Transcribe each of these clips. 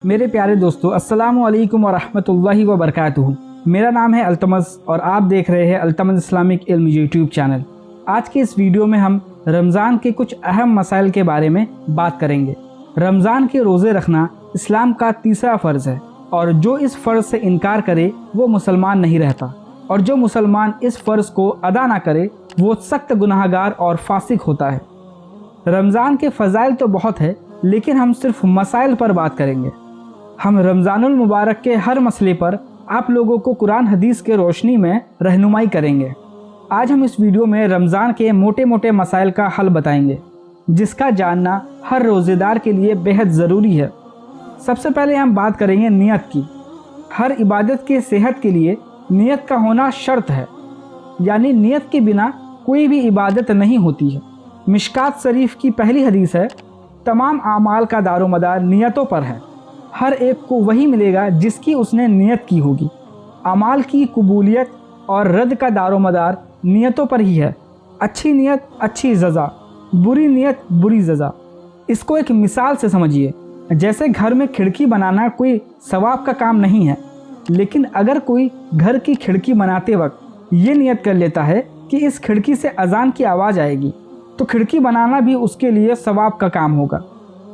میرے پیارے دوستو، السلام علیکم ورحمۃ اللہ وبرکاتہ۔ میرا نام ہے التمس اور آپ دیکھ رہے ہیں التمس اسلامک علم یوٹیوب چینل۔ آج کے اس ویڈیو میں ہم رمضان کے کچھ اہم مسائل کے بارے میں بات کریں گے۔ رمضان کے روزے رکھنا اسلام کا تیسرا فرض ہے، اور جو اس فرض سے انکار کرے وہ مسلمان نہیں رہتا، اور جو مسلمان اس فرض کو ادا نہ کرے وہ سخت گناہگار اور فاسق ہوتا ہے۔ رمضان کے فضائل تو بہت ہے، لیکن ہم صرف مسائل پر بات کریں گے۔ ہم رمضان المبارک کے ہر مسئلے پر آپ لوگوں کو قرآن حدیث کے روشنی میں رہنمائی کریں گے۔ آج ہم اس ویڈیو میں رمضان کے موٹے موٹے مسائل کا حل بتائیں گے، جس کا جاننا ہر روزے دار کے لیے بہت ضروری ہے۔ سب سے پہلے ہم بات کریں گے نیت کی۔ ہر عبادت کے صحت کے لیے نیت کا ہونا شرط ہے، یعنی نیت کے بنا کوئی بھی عبادت نہیں ہوتی ہے۔ مشکات شریف کی پہلی حدیث ہے، تمام اعمال کا دار و مدار نیتوں پر ہے، ہر ایک کو وہی ملے گا جس کی اس نے نیت کی ہوگی۔ اعمال کی قبولیت اور رد کا دار و مدار نیتوں پر ہی ہے۔ اچھی نیت اچھی جزا، بری نیت بری جزا۔ اس کو ایک مثال سے سمجھیے، جیسے گھر میں کھڑکی بنانا کوئی ثواب کا کام نہیں ہے، لیکن اگر کوئی گھر کی کھڑکی بناتے وقت یہ نیت کر لیتا ہے کہ اس کھڑکی سے اذان کی آواز آئے گی، تو کھڑکی بنانا بھی اس کے لیے ثواب کا کام ہوگا۔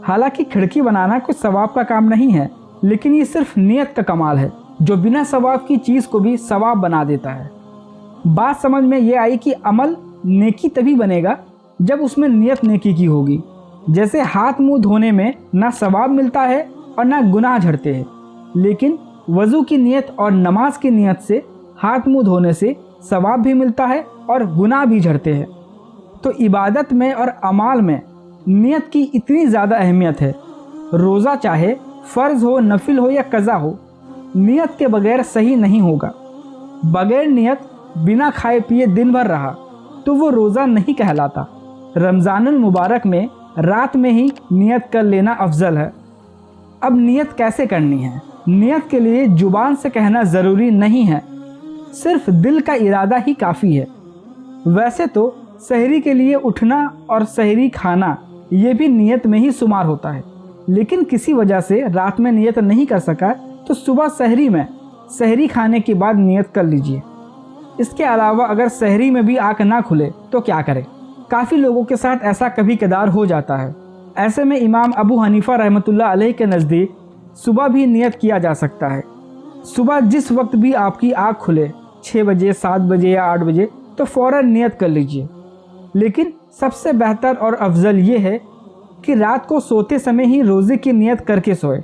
حالانکہ کھڑکی بنانا کوئی ثواب کا کام نہیں ہے، لیکن یہ صرف نیت کا کمال ہے جو بنا ثواب کی چیز کو بھی ثواب بنا دیتا ہے۔ بات سمجھ میں یہ آئی کہ عمل نیکی تبھی بنے گا جب اس میں نیت نیکی کی ہوگی۔ جیسے ہاتھ منہ دھونے میں نہ ثواب ملتا ہے اور نہ گناہ جھڑتے ہیں، لیکن وضو کی نیت اور نماز کی نیت سے ہاتھ منہ دھونے سے ثواب بھی ملتا ہے اور گناہ بھی جھڑتے ہیں۔ تو عبادت میں اور اعمال میں نیت کی اتنی زیادہ اہمیت ہے۔ روزہ چاہے فرض ہو، نفل ہو یا قضا ہو، نیت کے بغیر صحیح نہیں ہوگا۔ بغیر نیت بنا کھائے پیے دن بھر رہا تو وہ روزہ نہیں کہلاتا۔ رمضان المبارک میں رات میں ہی نیت کر لینا افضل ہے۔ اب نیت کیسے کرنی ہے؟ نیت کے لیے زبان سے کہنا ضروری نہیں ہے، صرف دل کا ارادہ ہی کافی ہے۔ ویسے تو سحری کے لیے اٹھنا اور سحری کھانا یہ بھی نیت میں ہی شمار ہوتا ہے، لیکن کسی وجہ سے رات میں نیت نہیں کر سکا تو صبح سحری میں سحری کھانے کے بعد نیت کر لیجئے۔ اس کے علاوہ اگر سحری میں بھی آنکھ نہ کھلے تو کیا کرے؟ کافی لوگوں کے ساتھ ایسا کبھی کبھار ہو جاتا ہے۔ ایسے میں امام ابو حنیفہ رحمۃ اللہ علیہ کے نزدیک صبح بھی نیت کیا جا سکتا ہے۔ صبح جس وقت بھی آپ کی آنکھ کھلے، 6 بجے، 7 بجے یا 8 بجے، تو فوراً نیت کر لیجئے۔ لیکن سب سے بہتر اور افضل یہ ہے کہ رات کو سوتے سمے ہی روزے کی نیت کر کے سوئے،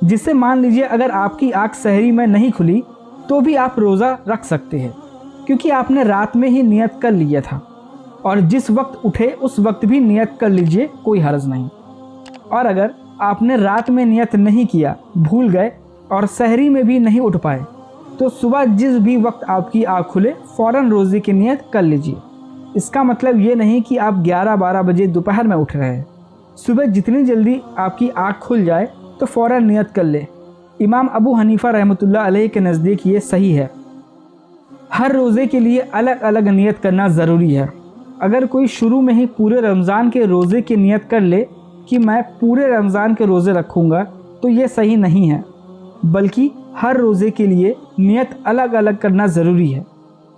جس سے مان لیجئے اگر آپ کی آنکھ سحری میں نہیں کھلی تو بھی آپ روزہ رکھ سکتے ہیں، کیونکہ آپ نے رات میں ہی نیت کر لیا تھا۔ اور جس وقت اٹھے اس وقت بھی نیت کر لیجئے، کوئی حرج نہیں۔ اور اگر آپ نے رات میں نیت نہیں کیا، بھول گئے اور سحری میں بھی نہیں اٹھ پائے، تو صبح جس بھی وقت آپ کی آنکھ کھلے فوراً روزے کی نیت کر لیجئے۔ اس کا مطلب یہ نہیں کہ آپ 11-12 بجے دوپہر میں اٹھ رہے ہیں۔ صبح جتنی جلدی آپ کی آنکھ کھل جائے تو فوراً نیت کر لے۔ امام ابو حنیفہ رحمۃ اللہ علیہ کے نزدیک یہ صحیح ہے۔ ہر روزے کے لیے الگ الگ نیت کرنا ضروری ہے۔ اگر کوئی شروع میں ہی پورے رمضان کے روزے کی نیت کر لے کہ میں پورے رمضان کے روزے رکھوں گا، تو یہ صحیح نہیں ہے، بلکہ ہر روزے کے لیے نیت الگ الگ کرنا ضروری ہے۔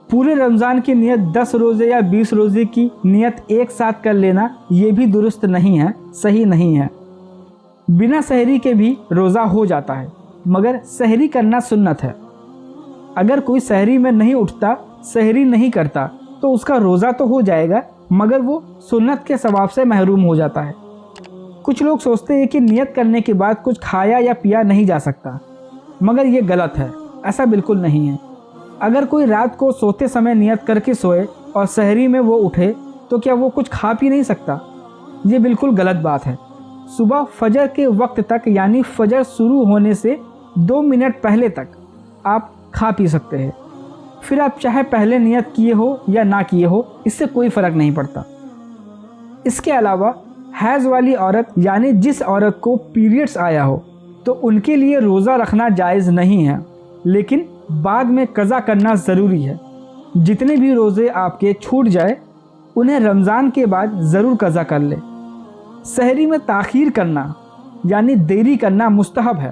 پورے رمضان کی نیت 10 روزے یا 20 روزے کی نیت ایک ساتھ کر لینا یہ بھی درست نہیں ہے، صحیح نہیں ہے۔ بنا سحری کے بھی روزہ ہو جاتا ہے، مگر سحری کرنا سنت ہے۔ اگر کوئی سحری میں نہیں اٹھتا، سحری نہیں کرتا، تو اس کا روزہ تو ہو جائے گا، مگر وہ سنت کے ثواب سے محروم ہو جاتا ہے۔ کچھ لوگ سوچتے ہیں کہ نیت کرنے کے بعد کچھ کھایا یا پیا نہیں جا سکتا، مگر یہ غلط ہے، ایسا بالکل نہیں ہے۔ اگر کوئی رات کو سوتے سمے نیت کر کے سوئے اور سحری میں وہ اٹھے تو کیا وہ کچھ کھا پی نہیں سکتا؟ یہ بالکل غلط بات ہے۔ صبح فجر کے وقت تک، یعنی فجر شروع ہونے سے 2 منٹ پہلے تک آپ کھا پی سکتے ہیں۔ پھر آپ چاہے پہلے نیت کیے ہو یا نہ کیے ہو، اس سے کوئی فرق نہیں پڑتا۔ اس کے علاوہ حیض والی عورت، یعنی جس عورت کو پیریڈز آیا ہو، تو ان کے لیے روزہ رکھنا جائز نہیں ہے، لیکن بعد میں قضا کرنا ضروری ہے۔ جتنے بھی روزے آپ کے چھوٹ جائے انہیں رمضان کے بعد ضرور قضا کر لے۔ سحری میں تاخیر کرنا یعنی دیری کرنا مستحب ہے،